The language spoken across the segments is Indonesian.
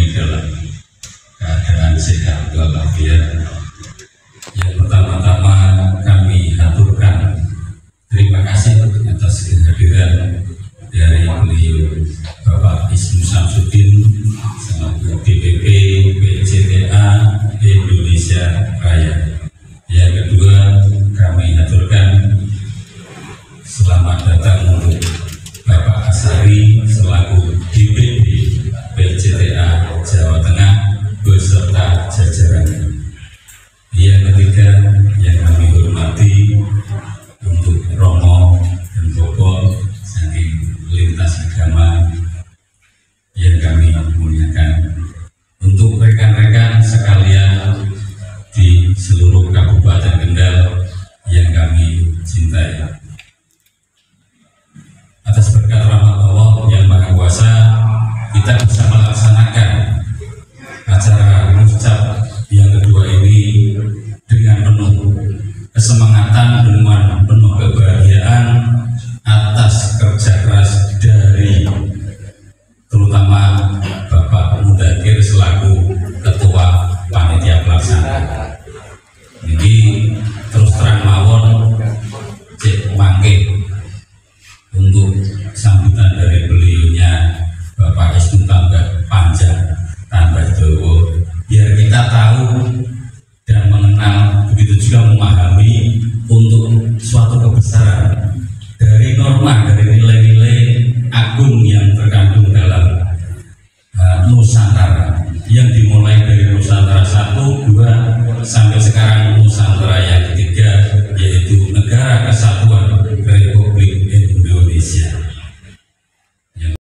kami dalam keadaan sehat walafiat. Yang pertama-tama kami haturkan terima kasih atas kehadiran dari beliau Bapak Isnu Samsudin selaku DPP PCTA Indonesia Raya. Yang kedua, kami haturkan selamat datang untuk Bapak Asari selaku DPP PCTA Jawa Tengah beserta jajarannya. Yang ketiga yang kami hormati untuk Romo dan Bobol saking lintas agama yang kami muliakan, untuk rekan-rekan sekalian di seluruh Kabupaten Kendal yang kami cintai. Atas berkat rahmat Allah yang Maha Kuasa, kita bisa melaksanakan acara muscap yang kedua ini dengan penuh kesemangatan, dengan penuh kebahagiaan atas kerja keras dari terutama Bapak Mudakir selaku Ketua Panitia Pelaksana. Ini terus terang mawon cek mangke untuk sambutan dari beliaunya Bapak Isnu tambah panjang, tambah dawa, biar kita tahu dan mengenal, begitu juga memahami untuk suatu kebesaran dari norma, dari nilai-nilai agung yang terkandung dalam Nusantara yang dimulai dari Nusantara 1, 2 sampai sekarang Nusantara yang ketiga, yaitu Negara Kesatuan Republik Indonesia.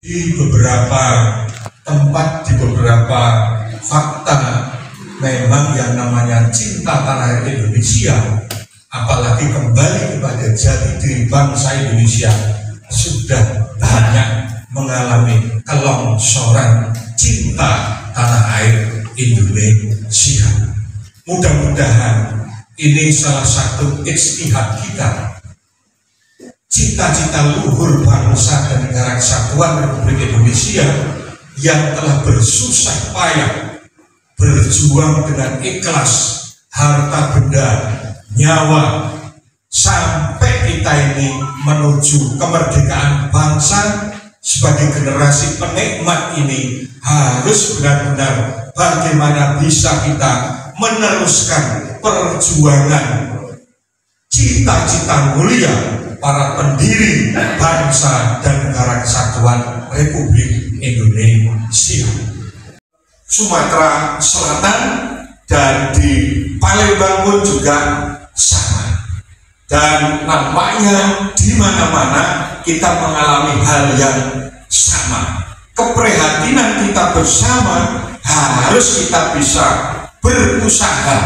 Di beberapa tempat, di beberapa fakta, memang yang namanya cinta tanah air Indonesia, apalagi kembali kepada jati diri bangsa Indonesia, sudah banyak mengalami kelongsoran cinta tanah air Indonesia. Mudah-mudahan ini salah satu ijtihad kita, cita-cita luhur bangsa dan negara kesatuan Republik Indonesia yang telah bersusah payah berjuang dengan ikhlas harta benda, nyawa, sampai kita ini menuju kemerdekaan bangsa. Sebagai generasi penikmat ini harus benar-benar bagaimana bisa kita meneruskan perjuangan cita-cita mulia para pendiri bangsa dan negara kesatuan Republik Indonesia. Sumatera Selatan dan di Palembang pun juga sama. Dan nampaknya di mana-mana kita mengalami hal yang sama. Keprihatinan kita bersama harus kita bisa berusaha,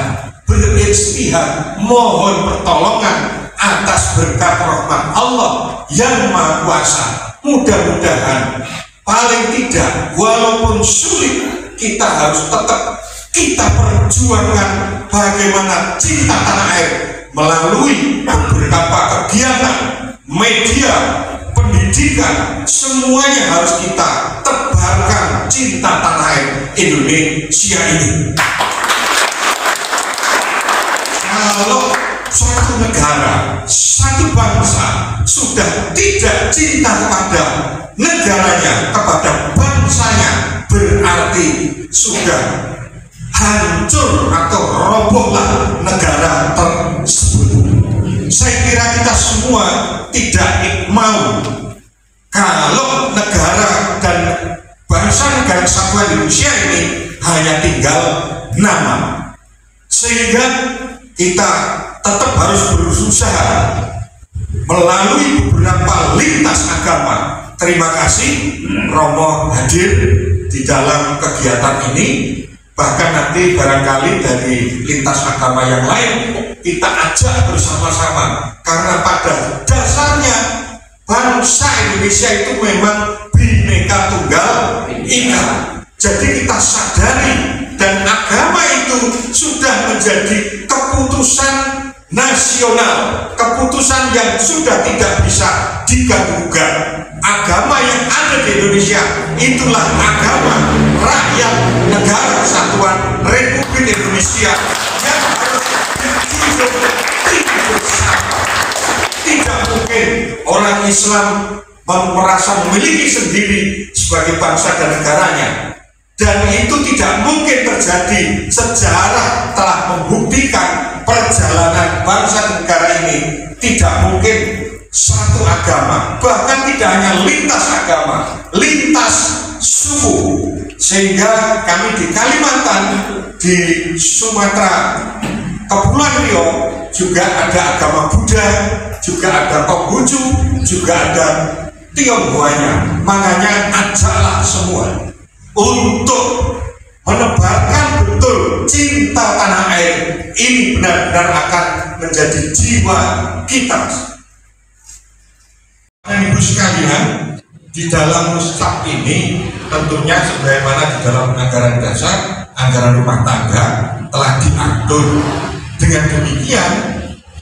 berijtihad, mohon pertolongan atas berkat rahmat Allah yang Maha Kuasa. Mudah-mudahan paling tidak walaupun sulit, kita harus tetap kita perjuangkan bagaimana cinta tanah air melalui beberapa kegiatan, media, pendidikan, semuanya harus kita tebarkan cinta tanah air Indonesia ini. Kalau suatu negara, satu bangsa sudah tidak cinta kepada negaranya, kepada bangsanya, berarti sudah hancur atau robohlah negara tersebut. Saya kira kita semua tidak mau kalau negara dan bangsa negara kesatuan Indonesia ini hanya tinggal nama, sehingga kita tetap harus berusaha melalui beberapa lintas agama. Terima kasih Romo hadir di dalam kegiatan ini. Bahkan nanti barangkali dari lintas agama yang lain kita ajak bersama-sama, karena pada dasarnya bangsa Indonesia itu memang Bhinneka Tunggal Ika. Jadi kita sadari, dan agama itu sudah menjadi keputusan nasional, keputusan yang sudah tidak bisa diganggu-gugat. agama yang ada di Indonesia itulah agama rakyat negara kesatuan Republik Indonesia yang harus dijunjung tinggi bersama. Tidak mungkin orang Islam merasa memiliki sendiri sebagai bangsa dan negaranya, dan itu tidak mungkin terjadi. Sejarah telah membuktikan perjalanan bangsa dan negara ini tidak mungkin satu agama, bahkan tidak hanya lintas agama, lintas suku. Sehingga kami di Kalimantan, di Sumatera, Kepulauan Riau juga ada agama Buddha, juga ada Konghucu, juga ada Tionghoanya. Makanya ajaklah semua untuk menebarkan betul cinta tanah air ini benar-benar akan menjadi jiwa kita. Ibu sekalian, di dalam Mustaq ini tentunya sebagaimana di dalam anggaran dasar, anggaran rumah tangga telah diatur. Dengan demikian,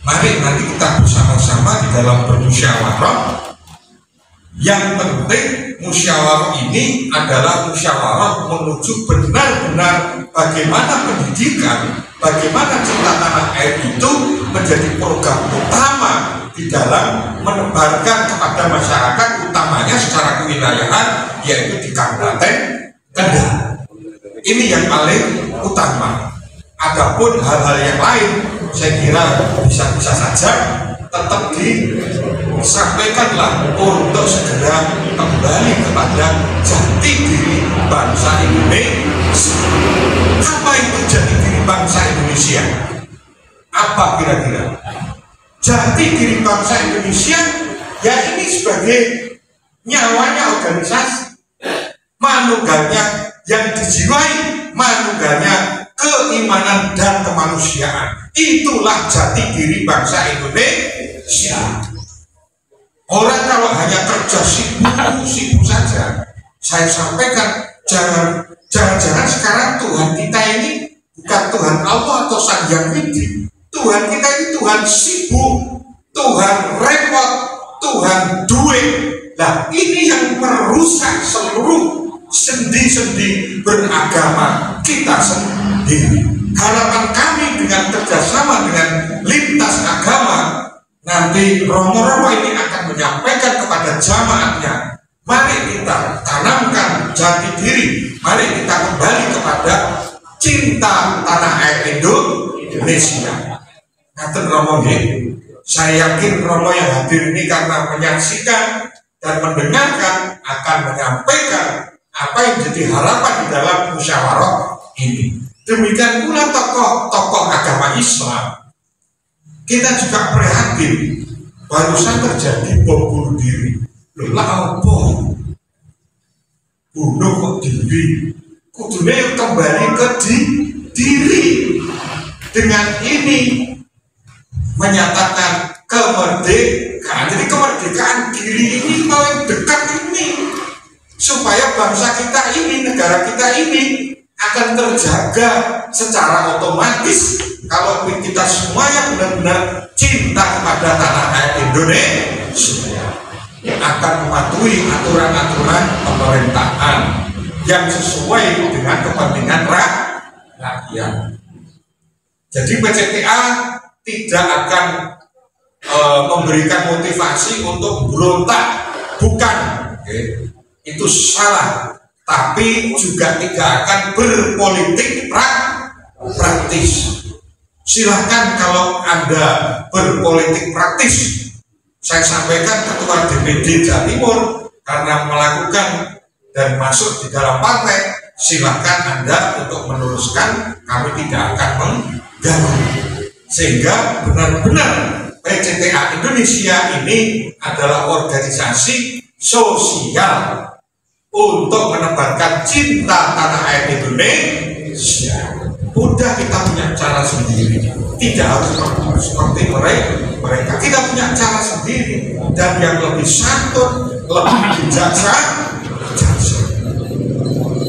mari nanti kita bersama-sama di dalam bermusyawarah. Yang penting musyawarah ini adalah musyawarah menuju benar-benar bagaimana pendidikan, bagaimana cinta tanah air itu menjadi program utama di dalam menebarkan kepada masyarakat, utamanya secara kewilayahan, yaitu di Kabupaten Kendal. Ini yang paling utama. Adapun hal-hal yang lain, saya kira bisa saja tetap disampaikanlah untuk segera kembali kepada jati diri bangsa Indonesia. Apa itu jati diri bangsa Indonesia? Apa kira-kira? Jati diri bangsa Indonesia ya ini sebagai nyawanya organisasi, manunggalnya yang dijiwai, manunggalnya keimanan dan kemanusiaan. Itulah jati diri bangsa Indonesia. Orang kalau hanya kerja sibuk saja, saya sampaikan jangan sekarang Tuhan kita ini bukan Tuhan Allah atau Sang Hyang Widi. Tuhan kita ini Tuhan sibuk, Tuhan repot, Tuhan duit. Nah ini yang merusak seluruh sendi-sendi beragama kita sendiri. Harapan kami dengan kerjasama dengan lintas agama, nanti romo-romo ini akan menyampaikan kepada jamaatnya, mari kita tanamkan jati diri, mari kita kembali kepada cinta tanah air Indonesia. Ngaten romo nggih. Saya yakin romo yang hadir ini karena menyaksikan dan mendengarkan akan menyampaikan apa yang jadi harapan di dalam musyawarah ini. Demikian pula tokoh-tokoh agama Islam. Kita juga prihatin barusan terjadi bom bunuh diri. Loh lah apa? Bunuh kok diri? Kudune kembali ke diri. Dengan ini menyatakan kemerdekaan. Jadi kemerdekaan diri ini paling dekat ini, supaya bangsa kita ini, negara kita ini akan terjaga secara otomatis kalau kita semuanya benar-benar cinta kepada tanah air Indonesia, akan mematuhi aturan-aturan pemerintahan yang sesuai dengan kepentingan rakyat. Jadi PCTA tidak akan memberikan motivasi untuk berontak, bukan, itu salah. Tapi juga tidak akan berpolitik praktis. Silahkan kalau Anda berpolitik praktis. Saya sampaikan Ketua DPD Jawa Timur karena melakukan dan masuk di dalam partai, silahkan Anda untuk meneruskan, kami tidak akan mengganggu. Sehingga benar-benar PCTA Indonesia ini adalah organisasi sosial untuk menebarkan cinta tanah air Indonesia. Udah kita punya cara sendiri, tidak harus seperti mereka. Kita punya cara sendiri, dan yang lebih santun, lebih bijaksana.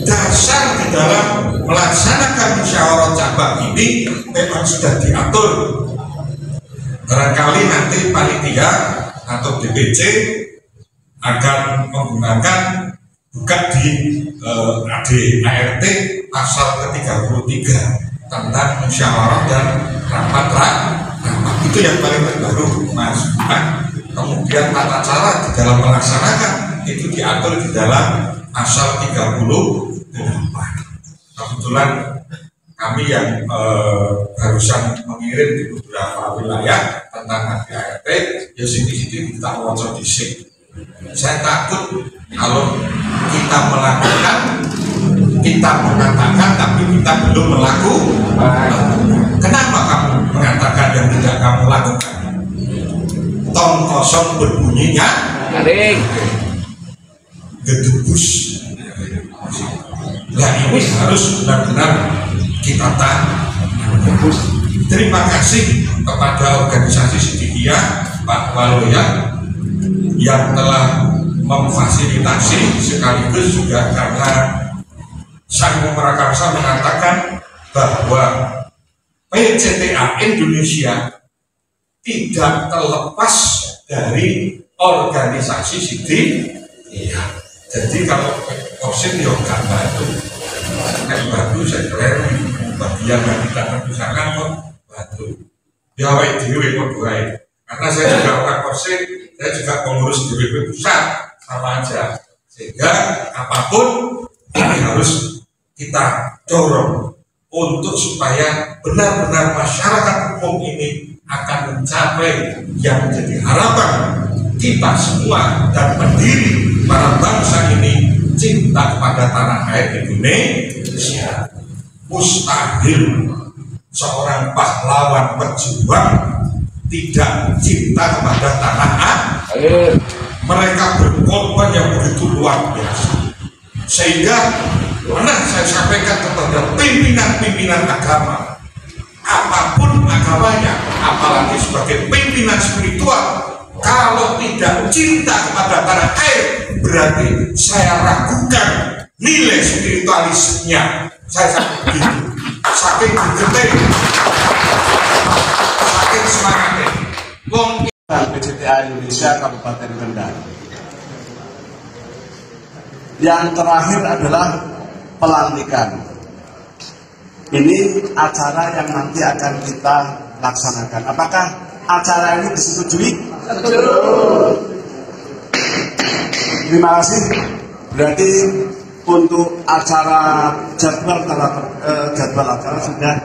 Dasar di dalam melaksanakan musyawarah cabang ini memang sudah diatur. Barangkali nanti panitia atau DPC akan menggunakan buka di ADART pasal ke-33 tentang musyawarah dan rapat. Itu yang paling terbaru, Mas Bukan. Kemudian tata cara di dalam melaksanakan itu diatur di dalam pasal 38. Kebetulan kami yang barusan mengirim di beberapa wilayah tentang ADART, ya sini-sini kita wajib disik. Saya takut kalau kita melakukan, kita mengatakan tapi kita belum melakukan. Kenapa kamu mengatakan yang tidak kamu lakukan? Tong kosong berbunyinya gedebus. Nah ini harus benar-benar kita tahu. Terima kasih kepada organisasi Sidikiyah Pak Waluya yang telah memfasilitasi, sekaligus juga karena Sang Prakarsa mengatakan bahwa PCTA Indonesia tidak terlepas dari organisasi Sidikiyah. Jadi kalau Korsin ya gak bantu, kayak batu saya keren, bagian yang tidak terbesarkan kok batu. Ya baik dewe kok baik. Karena saya juga orang Korsin, saya juga pengurus DPP pusat, sama aja. Sehingga apapun ini harus kita dorong untuk supaya benar-benar masyarakat umum ini akan mencapai yang menjadi harapan kita semua dan pendiri para bangsa ini, cinta kepada tanah air Indonesia. Mustahil seorang pahlawan pejuang tidak cinta kepada tanah air. Mereka berkorban yang begitu luar biasa, sehingga pernah saya sampaikan kepada pimpinan-pimpinan agama, apapun agamanya, apalagi sebagai pimpinan spiritual, kalau tidak cinta kepada tanah air, berarti saya ragukan nilai spiritualisnya. Saya sampai begitu, saking bergetek, saking semangatnya. PCTA Indonesia Kabupaten Kendal. Yang terakhir adalah pelantikan. Ini acara yang nanti akan kita laksanakan. Apakah acara ini disetujui? Terima kasih. Berarti untuk acara jadwal acara sudah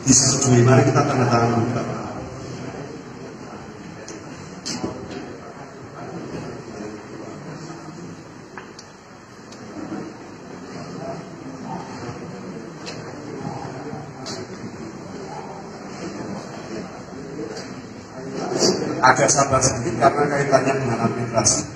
disetujui. Mari kita tanda tangan. Agak sabar sedikit karena kaitannya dengan administrasi.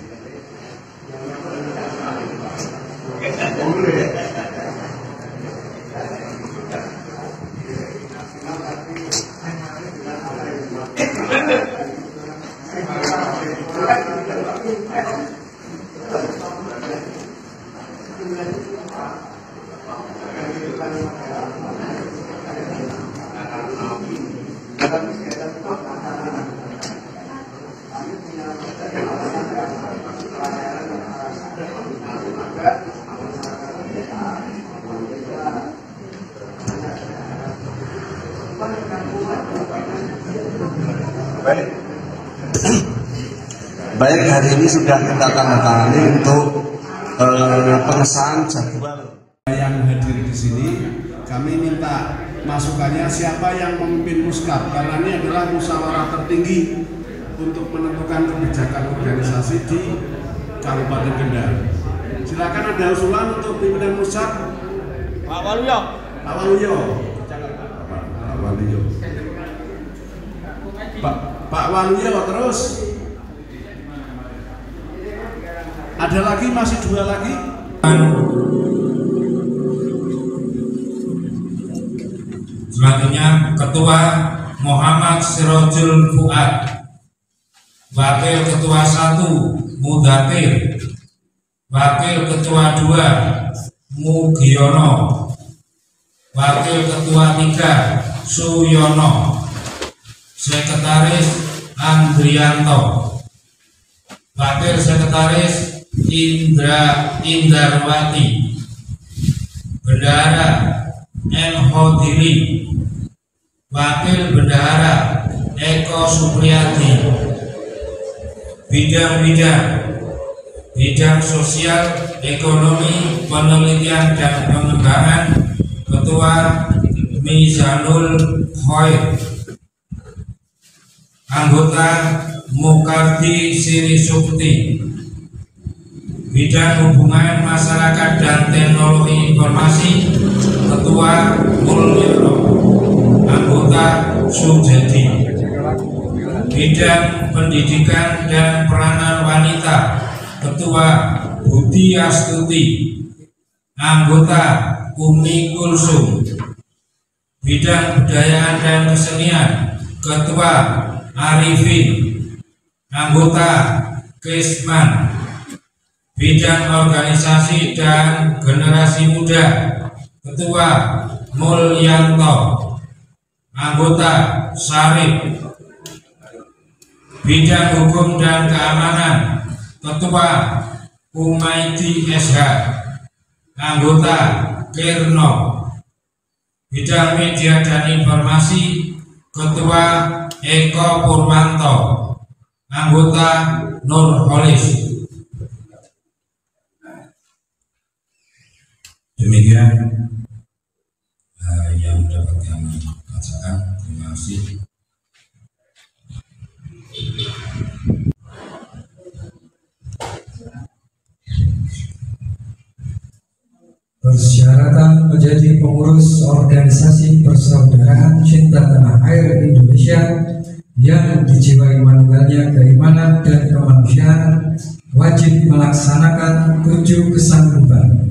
Baik, hari ini sudah kita tanda tangani untuk pengesahan jadwal. Yang hadir di sini, kami minta masukannya siapa yang memimpin muskap, karena ini adalah musyawarah tertinggi untuk menentukan kebijakan organisasi di Kabupaten Kendal. Silakan ada usulan untuk pimpinan muskap. Pak Waluyo. Pak Waluyo. Pak Waluyo. Pak Waluyo terus. Ada lagi, masih dua lagi. Selanjutnya Ketua Muhammad Sirojul Fuad, Wakil Ketua 1 Mudatir, Wakil Ketua 2 Mugiono, Wakil Ketua 3 Suyono, Sekretaris Andrianto, Wakil Sekretaris Indarwati, Bendahara M. Hodiri, Wakil Bendahara Eko Supriyadi. Bidang sosial, ekonomi, penelitian dan pengembangan, Ketua Mizanul Khair. Anggota Mukardi Siri Sukti. Bidang hubungan masyarakat dan teknologi informasi, Ketua Mulyono. Anggota Sujadi. Bidang pendidikan dan peranan wanita, Ketua Budi Astuti. Anggota Umi Kulsum. Bidang budayaan dan kesenian, Ketua Arifin. Anggota Kesman. Bidang organisasi dan generasi muda, Ketua Mulyanto. Anggota Sarip. Bidang hukum dan keamanan, Ketua Umaidi SH. Anggota Kirno. Bidang media dan informasi, Ketua Eko Purwanto. Anggota Nurholis. Demikian yang dapat kami bacakan. Terima kasih. Persyaratan menjadi pengurus organisasi Persaudaraan Cinta Tanah Air Indonesia yang dijiwai manunggalnya keimanan dan kemanusiaan wajib melaksanakan 7 kesanggupan.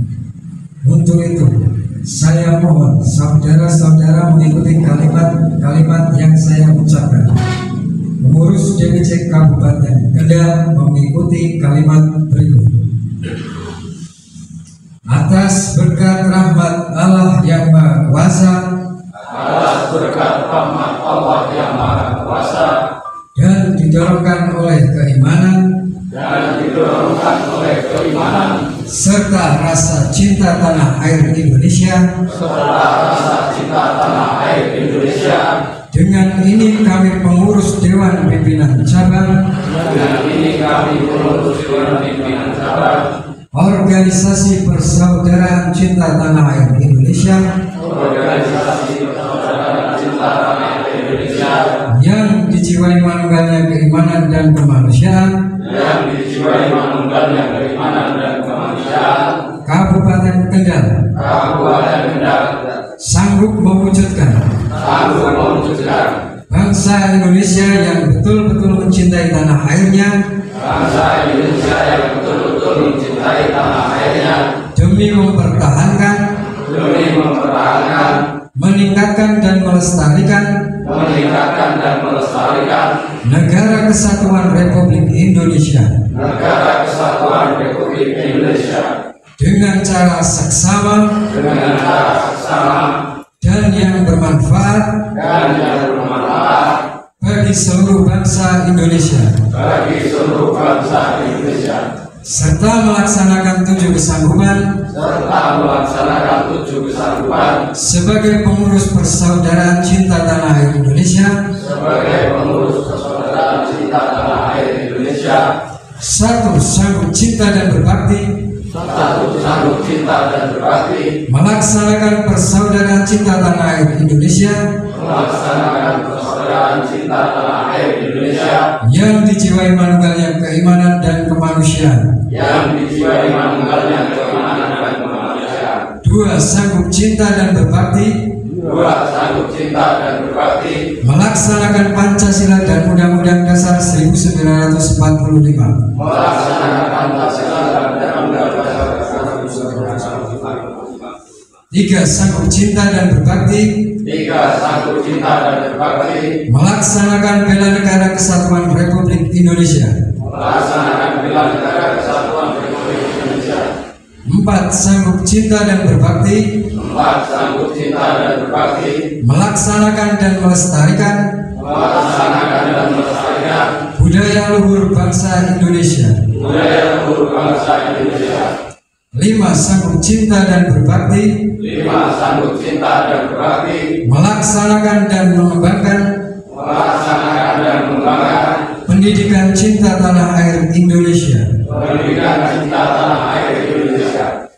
Untuk itu, saya mohon saudara-saudara mengikuti kalimat-kalimat yang saya ucapkan. Pengurus DPC Kabupaten Kendal mengikuti kalimat berikut. Atas berkat rahmat Allah yang Maha Kuasa, dan didorongkan oleh keimanan, serta rasa cinta tanah air Indonesia, dengan ini kami pengurus Dewan Pimpinan Cabang, Organisasi Persaudaraan Cinta Tanah Air Indonesia, yang dijiwai manunggalnya keimanan dan kemanusiaan, Kabupaten Kendal, sanggup mewujudkan bangsa Indonesia yang betul-betul mencintai tanah airnya, demi mempertahankan, meningkatkan dan melestarikan Negara Kesatuan Republik Indonesia, dengan cara seksama dan yang bermanfaat bagi seluruh bangsa Indonesia, serta melaksanakan 7 kesanggupan sebagai pengurus Persaudaraan Cinta Tanah Air Indonesia. 1. Sanggup cinta dan berbakti melaksanakan Persaudaraan Cinta Tanah Air Indonesia yang dijiwai manunggalnya keimanan dan kemanusiaan. 2. Sanggup cinta dan berbakti melaksanakan Pancasila dan Undang-Undang Dasar 1945. 3. Sanggup cinta dan berbakti melaksanakan bela negara Kesatuan Republik Indonesia. 4. Sanggup cinta dan berbakti melaksanakan dan melestarikan budaya luhur bangsa Indonesia. 5. Sanggup cinta dan berbakti. Melaksanakan dan mengembangkan pendidikan cinta tanah air Indonesia.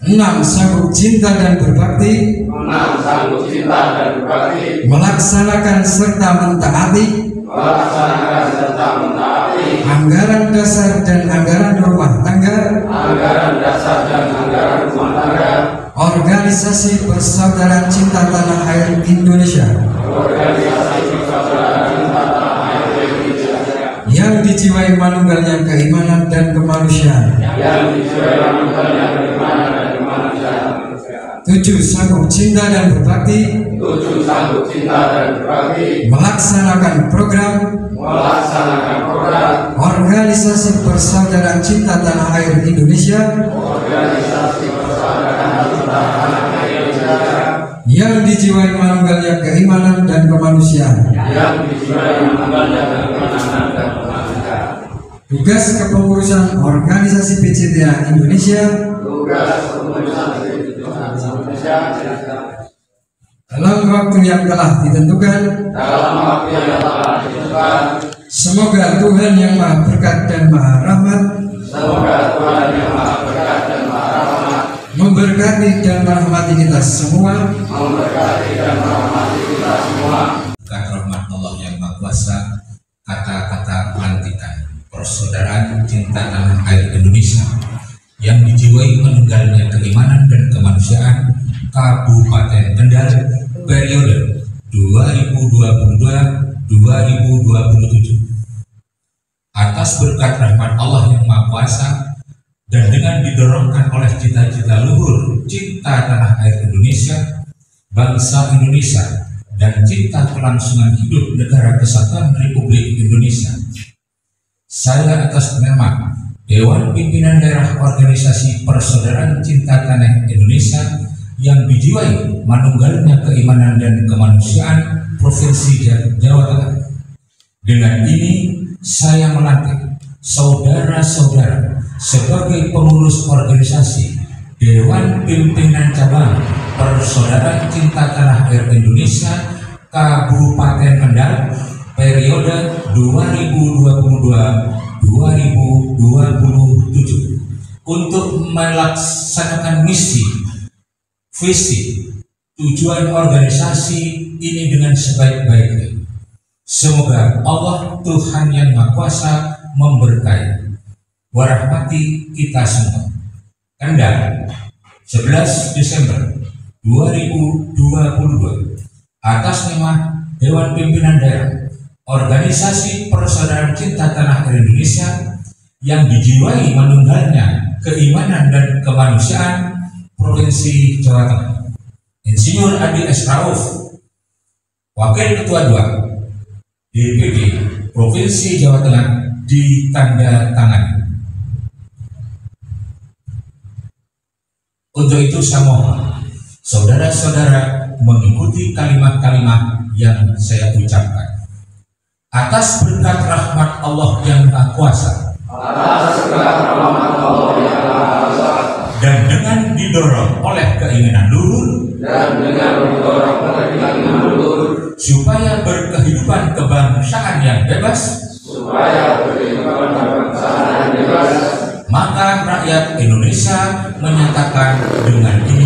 6. Sanggup cinta dan berbakti. Melaksanakan serta mentaati anggaran dasar dan anggaran rumah tangga Organisasi Persaudaraan Cinta Tanah Air Indonesia yang dijiwai manunggalnya keimanan dan kemanusiaan. 7. Sanggup cinta dan berbakti. Melaksanakan program Organisasi Persaudaraan Cinta Tanah Air Indonesia yang dijiwai manunggalnya keimanan dan kemanusiaan. Tugas kepengurusan Organisasi PCTA Indonesia dalam waktu yang telah ditentukan. Semoga Tuhan yang Maha Berkat dan Maha Rahmat memberkati dan merahmati kita semua. Berkat rahmat Allah yang Maha Kuasa, kata-kata pelantikan Persaudaraan Cinta Tanah Air Indonesia yang dijiwai menunggalnya keimanan dan kemanusiaan Kabupaten Kendal periode 2022-2027. Atas berkat rahmat Allah yang Maha Kuasa dan dengan didorongkan oleh cita-cita luhur cinta tanah air Indonesia, bangsa Indonesia, dan cinta kelangsungan hidup negara kesatuan Republik Indonesia, saya atas nama Dewan Pimpinan Daerah Organisasi Persaudaraan Cinta Tanah Indonesia yang dijiwai manunggalnya keimanan dan kemanusiaan Provinsi Jawa Tengah. Dengan ini saya melantik saudara-saudara sebagai pengurus organisasi Dewan Pimpinan Cabang Persaudaraan Cinta Tanah Air Indonesia Kabupaten Kendal periode 2022-2027 untuk melaksanakan misi, visi, tujuan organisasi ini dengan sebaik-baiknya. Semoga Allah Tuhan yang Maha Kuasa memberkahi, warahmati kita semua. Kendal, 11 Desember 2022, atas nama Dewan Pimpinan Daerah Organisasi Persaudaraan Cinta Tanah Air Indonesia yang dijiwai manunggalnya keimanan dan kemanusiaan Provinsi Jawa Tengah, Insinyur Adi S. Rauf, Wakil Ketua 2 DPD Provinsi Jawa Tengah, ditandatangani. Untuk itu saya mohon saudara-saudara mengikuti kalimat-kalimat yang saya ucapkan. Atas berkat rahmat Allah yang Maha Kuasa dan dengan didorong oleh keinginan luhur supaya berkehidupan kebangsaan yang bebas, maka rakyat Indonesia menyatakan dengan ini